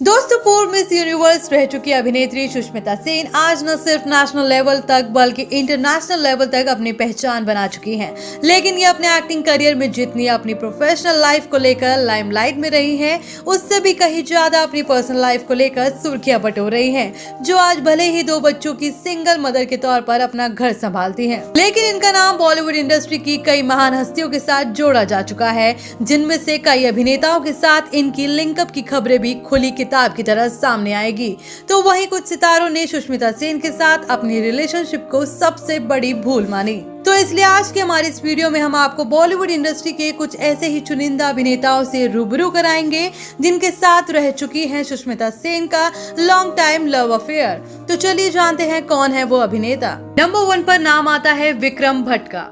दोस्तों, पूर्व miss universe रह चुकी अभिनेत्री सुष्मिता सेन आज न सिर्फ नेशनल लेवल तक बल्कि इंटरनेशनल लेवल तक अपनी पहचान बना चुकी हैं। लेकिन ये अपने एक्टिंग करियर में जितनी अपनी प्रोफेशनल लाइफ को लेकर लाइमलाइट में रही हैं, उससे भी कहीं ज्यादा अपनी पर्सनल लाइफ को लेकर सुर्खियां बटोर रही हैं, जो आज भले ही 2 बच्चों की सिंगल मदर के तौर पर अपना घर संभालती हैं। लेकिन इनका नाम बॉलीवुड इंडस्ट्री की कई महान हस्तियों के साथ जोड़ा जा चुका है, जिनमें से कई अभिनेताओं के साथ इनकी लिंकअप की खबरें भी खुली किताब की तरह सामने आएगी। तो वहीं कुछ सितारों ने सुष्मिता सेन के साथ अपनी रिलेशनशिप को सबसे बड़ी भूल मानी। तो इसलिए आज की हमारी इस वीडियो में हम आपको बॉलीवुड इंडस्ट्री के कुछ ऐसे ही चुनिंदा अभिनेताओं से रूबरू कराएंगे जिनके साथ रह चुकी हैं सुष्मिता सेन का लॉन्ग टाइम लव अफेयर। तो चलिए जानते हैं कौन है वो अभिनेता। नंबर 1 पर नाम आता है विक्रम भट्ट का।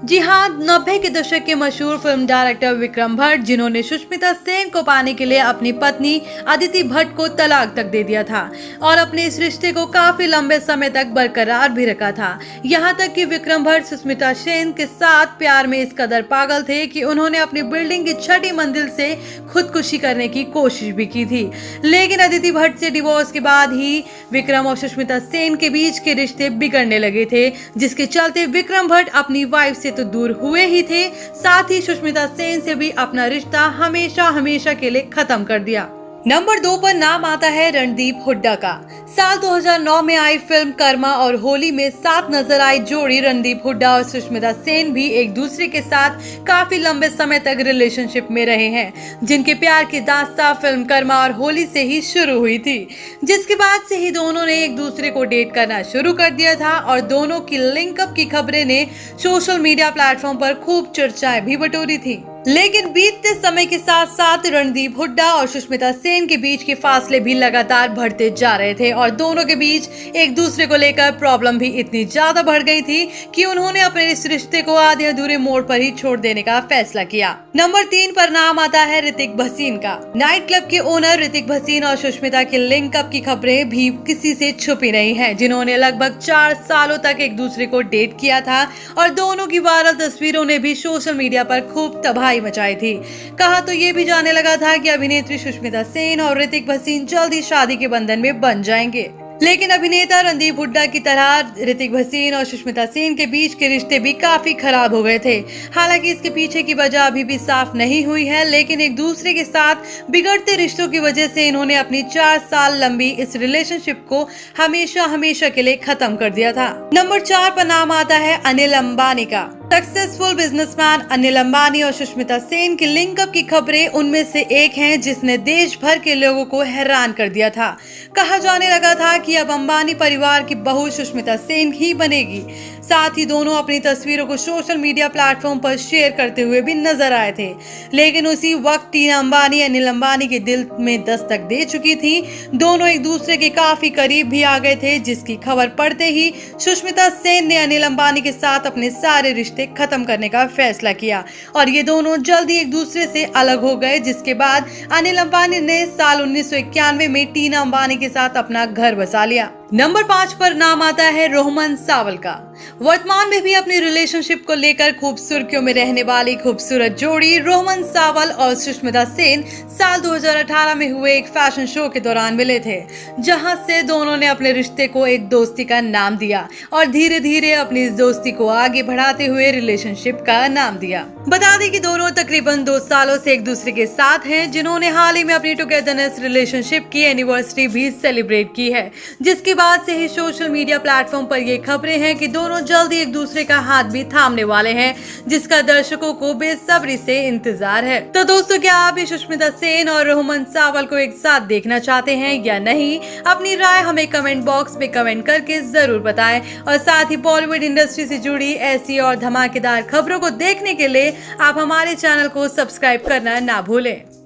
जी हाँ, 90 के दशक के मशहूर फिल्म डायरेक्टर विक्रम भट्ट, जिन्होंने सुष्मिता सेन को पाने के लिए अपनी पत्नी अदिति भट्ट को तलाक तक दे दिया था और अपने इस रिश्ते को काफी लंबे समय तक बरकरार भी रखा था। यहाँ तक कि विक्रम भट्ट सुष्मिता सेन के साथ प्यार में इस कदर पागल थे कि उन्होंने अपनी बिल्डिंग की 6ठी मंजिल से खुदकुशी करने की कोशिश भी की थी। लेकिन अदिति भट्ट से डिवोर्स के बाद ही विक्रम और सुष्मिता सेन के बीच के रिश्ते बिगड़ने लगे थे, जिसके चलते विक्रम भट्ट अपनी वाइफ से तो दूर हुए ही थे, साथ ही सुष्मिता सेन से भी अपना रिश्ता हमेशा के लिए खत्म कर दिया। नंबर 2 पर नाम आता है रणदीप हुड्डा का। साल 2009 में आई फिल्म कर्मा और होली में साथ नजर आई जोड़ी रणदीप हुड्डा और सुष्मिता सेन भी एक दूसरे के साथ काफी लंबे समय तक रिलेशनशिप में रहे हैं, जिनके प्यार की दास्तां फिल्म कर्मा और होली से ही शुरू हुई थी, जिसके बाद से ही दोनों ने एक दूसरे को डेट करना शुरू कर दिया था और दोनों की लिंकअप की खबरें ने सोशल मीडिया प्लेटफॉर्म पर खूब चर्चाएं भी बटोरी थी। लेकिन बीतते समय के साथ साथ रणदीप हुड्डा और सुष्मिता सेन के बीच के फासले भी लगातार बढ़ते जा रहे थे और दोनों के बीच एक दूसरे को लेकर प्रॉब्लम भी इतनी ज्यादा बढ़ गई थी कि उन्होंने अपने इस रिश्ते को आधे अधूरे मोड़ पर ही छोड़ देने का फैसला किया। नंबर 3 पर नाम आता है ऋतिक भसीन का। नाइट क्लब के ओनर ऋतिक भसीन और सुष्मिता के लिंकअप की खबरें भी किसी से छुपी नहीं है, जिन्होंने लगभग 4 सालों तक एक दूसरे को डेट किया था और दोनों की वायरल तस्वीरों ने भी सोशल मीडिया पर खूब तबाही मचाई थी। कहा तो ये भी जाने लगा था कि अभिनेत्री सुष्मिता सेन और ऋतिक भसीन जल्द ही शादी के बंधन में बन जाएंगे। लेकिन अभिनेता रणदीप हुड्डा की तरह ऋतिक भसीन और सुष्मिता सेन के बीच के रिश्ते भी काफी खराब हो गए थे। हालांकि इसके पीछे की वजह अभी भी साफ नहीं हुई है, लेकिन एक दूसरे के साथ बिगड़ते रिश्तों की वजह से इन्होंने अपनी 4 साल लंबी इस रिलेशनशिप को हमेशा के लिए खत्म कर दिया था। नंबर 4 पर नाम आता है अनिल अंबानी का। सक्सेसफुल बिजनेसमैन अनिल अंबानी और सुष्मिता सेन की लिंकअप की खबरें उनमें से एक हैं जिसने देश भर के लोगों को हैरान कर दिया था। कहा जाने लगा था कि अब अंबानी परिवार की बहू सुष्मिता सेन ही बनेगी। साथ ही दोनों अपनी तस्वीरों को सोशल मीडिया प्लेटफॉर्म पर शेयर करते हुए भी नजर आए थे। लेकिन उसी वक्त टीना अंबानी अनिल अंबानी के दिल में दस्तक दे चुकी थी। दोनों एक दूसरे के काफी करीब भी आ गए थे, जिसकी खबर पड़ते ही सुष्मिता सेन ने अनिल अंबानी के साथ अपने सारे रिश्ते खत्म करने का फैसला किया और ये दोनों जल्दी एक दूसरे से अलग हो गए, जिसके बाद अनिल अंबानी ने साल 1991 में टीना अंबानी के साथ अपना घर बसा लिया। नंबर 5 पर नाम आता है रोहमन सावल का। वर्तमान में भी अपनी रिलेशनशिप को लेकर खूब सुर्खियों में रहने वाली खूबसूरत जोड़ी रोहमन सावल और सुष्मिता सेन साल 2018 में हुए एक फैशन शो के दौरान मिले थे, जहां से दोनों ने अपने रिश्ते को एक दोस्ती का नाम दिया और धीरे धीरे अपनी इस दोस्ती को आगे बढ़ाते हुए रिलेशनशिप का नाम दिया। बता दें कि दोनों तकरीबन 2 सालों से एक दूसरे के साथ हैं, जिन्होंने हाल ही में अपनी टुगेदरनेस रिलेशनशिप की एनिवर्सरी भी सेलिब्रेट की है, जिसके बाद से ही सोशल मीडिया प्लेटफॉर्म पर ये खबरें हैं कि दोनों जल्दी एक दूसरे का हाथ भी थामने वाले हैं, जिसका दर्शकों को बेसब्री से इंतजार है। तो दोस्तों, क्या आप भी सुष्मिता सेन और रोहमन सावल को एक साथ देखना चाहते हैं या नहीं? अपनी राय हमें कमेंट बॉक्स में कमेंट करके जरूर बताएं और साथ ही बॉलीवुड इंडस्ट्री से जुड़ी ऐसी और धमाकेदार खबरों को देखने के लिए आप हमारे चैनल को सब्सक्राइब करना ना भूलें।